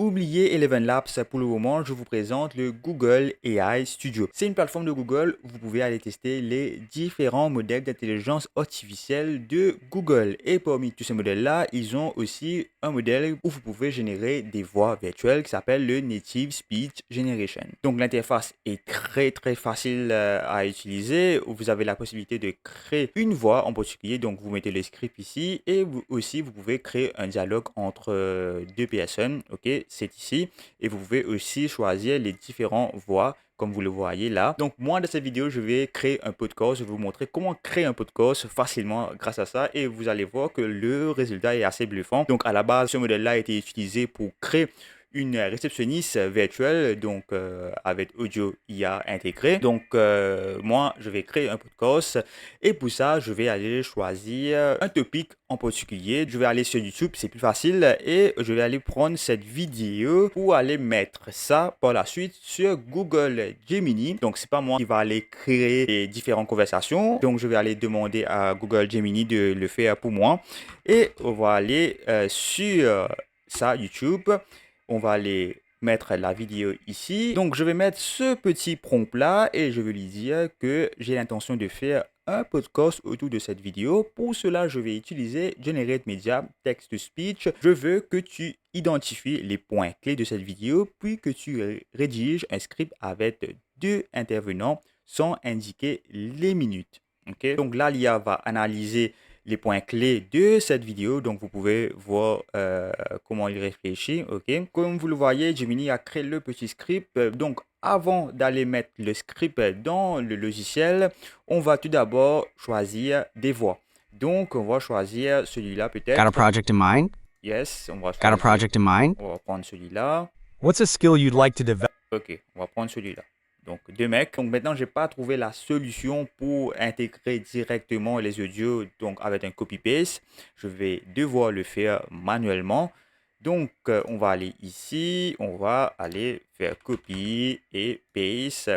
oubliez Eleven Labs pour le moment, je vous présente le Google AI Studio. C'est une plateforme de Google où vous pouvez aller tester les différents modèles d'intelligence artificielle de Google. Et parmi tous ces modèles-là, ils ont aussi un modèle où vous pouvez générer des voix virtuelles qui s'appelle le Native Speech Generation. Donc l'interface est très facile à utiliser. Vous avez la possibilité de créer une voix en particulier. Donc vous mettez le script ici et vous pouvez créer un dialogue entre deux personnes. Ok, c'est ici. Et vous pouvez aussi choisir les différentes voix comme vous le voyez là. Donc moi, dans cette vidéo, je vais créer un podcast. Je vais vous montrer comment créer un podcast facilement grâce à ça. Et vous allez voir que le résultat est assez bluffant. Donc à la base, ce modèle-là a été utilisé pour créer une réceptionniste virtuelle, donc avec audio IA intégré. Donc moi, je vais créer un podcast et pour ça, je vais aller choisir un topic en particulier. Je vais aller sur YouTube, c'est plus facile, et je vais aller prendre cette vidéo pour aller mettre ça par la suite sur Google Gemini. Donc c'est pas moi qui va aller créer les différentes conversations. Donc je vais aller demander à Google Gemini de le faire pour moi et on va aller sur ça YouTube. On va aller mettre la vidéo ici. Donc, je vais mettre ce petit prompt là et je vais lui dire que j'ai l'intention de faire un podcast autour de cette vidéo. Pour cela, je vais utiliser Generate Media Text to Speech. Je veux que tu identifies les points clés de cette vidéo, puis que tu rédiges un script avec deux intervenants sans indiquer les minutes. Okay? Donc là, l'IA va analyser les points clés de cette vidéo. Donc, vous pouvez voir comment il réfléchit. Ok, comme vous le voyez, Gemini a créé le petit script. Donc, avant d'aller mettre le script dans le logiciel, on va tout d'abord choisir des voix. Donc, on va choisir celui-là peut-être. Got a project in mind? Yes, on va Got a choisir. project in mind? On va prendre celui-là. What's a skill you'd like to develop? Ok, on va prendre celui-là. Donc, deux mecs. Donc, maintenant, je n'ai pas trouvé la solution pour intégrer directement les audios donc avec un copy-paste. Je vais devoir le faire manuellement. Donc, on va aller ici. On va aller faire copy et paste.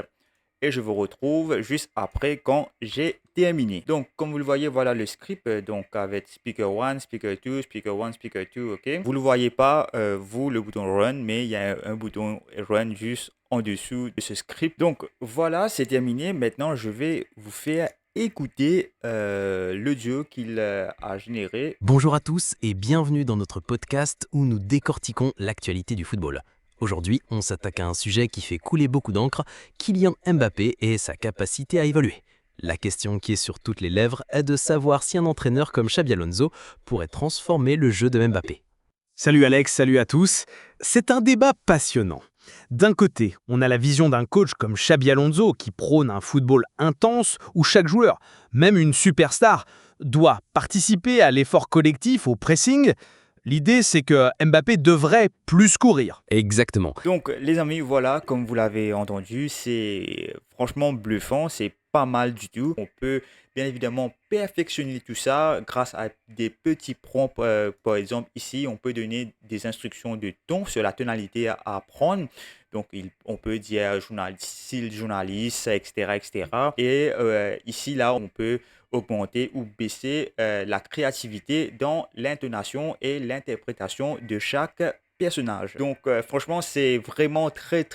Et je vous retrouve juste après quand j'ai terminé. Donc, comme vous le voyez, voilà le script. Donc, avec speaker 1, speaker 2, speaker 1, speaker 2, ok. Vous ne le voyez pas, vous, le bouton run, mais il y a un bouton run juste en dessous de ce script. Donc, voilà, c'est terminé. Maintenant, je vais vous faire écouter l'audio qu'il a généré. Bonjour à tous et bienvenue dans notre podcast où nous décortiquons l'actualité du football. Aujourd'hui, on s'attaque à un sujet qui fait couler beaucoup d'encre, Kylian Mbappé et sa capacité à évoluer. La question qui est sur toutes les lèvres est de savoir si un entraîneur comme Xabi Alonso pourrait transformer le jeu de Mbappé. Salut Alex, salut à tous. C'est un débat passionnant. D'un côté, on a la vision d'un coach comme Xabi Alonso qui prône un football intense où chaque joueur, même une superstar, doit participer à l'effort collectif, au pressing. L'idée, c'est que Mbappé devrait plus courir. Exactement. Donc, les amis, voilà, comme vous l'avez entendu, c'est franchement bluffant, c'est pas mal du tout. On peut bien évidemment perfectionner tout ça grâce à des petits prompts. Par exemple, ici, on peut donner des instructions de ton sur la tonalité à prendre. Donc, on peut dire style journaliste, etc., etc. Et ici, là, on peut augmenter ou baisser la créativité dans l'intonation et l'interprétation de chaque personnage. Donc franchement, c'est vraiment très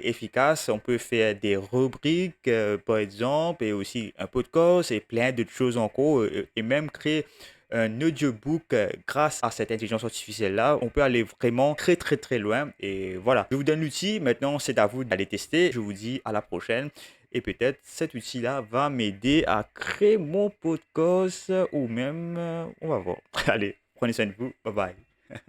efficace. On peut faire des rubriques par exemple, et aussi un podcast et plein d'autres choses encore, et même créer un audiobook grâce à cette intelligence artificielle là. On peut aller vraiment très loin. Et voilà, je vous donne l'outil. Maintenant, c'est à vous d'aller tester. Je vous dis à la prochaine. Et peut-être cet outil-là va m'aider à créer mon podcast ou même, on va voir. Allez, prenez soin de vous. Bye bye.